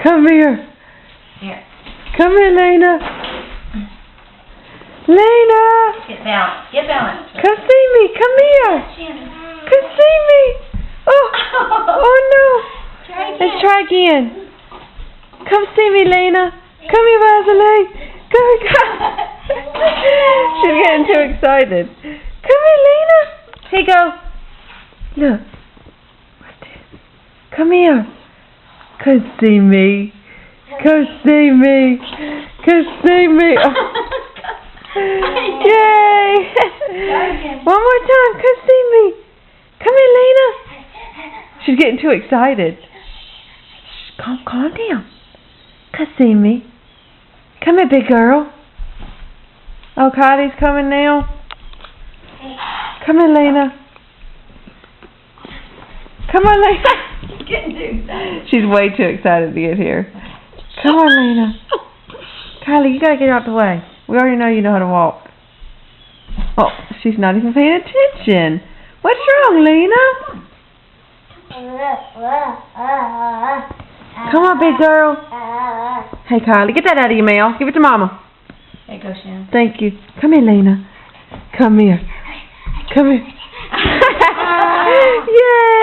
Come here. Here. Come here, Lena. Lena. Get balanced. Get balanced. Come see me. Come here. Come see me. Oh. Oh no. Try again. Let's try again. Come see me, Lena. Come here, Rosalie. Come. She's getting too excited. Come here, Lena. Here you go. Look. What's this? Come here. Come see me. Come see me. Come see me. Oh. Yay. One more time. Come see me. Come here, Lena. She's getting too excited. Calm down. Come see me. Come here, big girl. Oh, Kylie's coming now. Come here, Lena. Come on, Lena. Getting too excited. She's way too excited to get here. Come on, Lena. Kylie, you gotta get out the way. We already know you know how to walk. Oh, she's not even paying attention. What's wrong, Lena? Come on, big girl. Hey, Kylie, get that out of your mouth. Give it to Mama. There you go, Shannon. Thank you. Come here, Lena. Come here. Come here. Yay!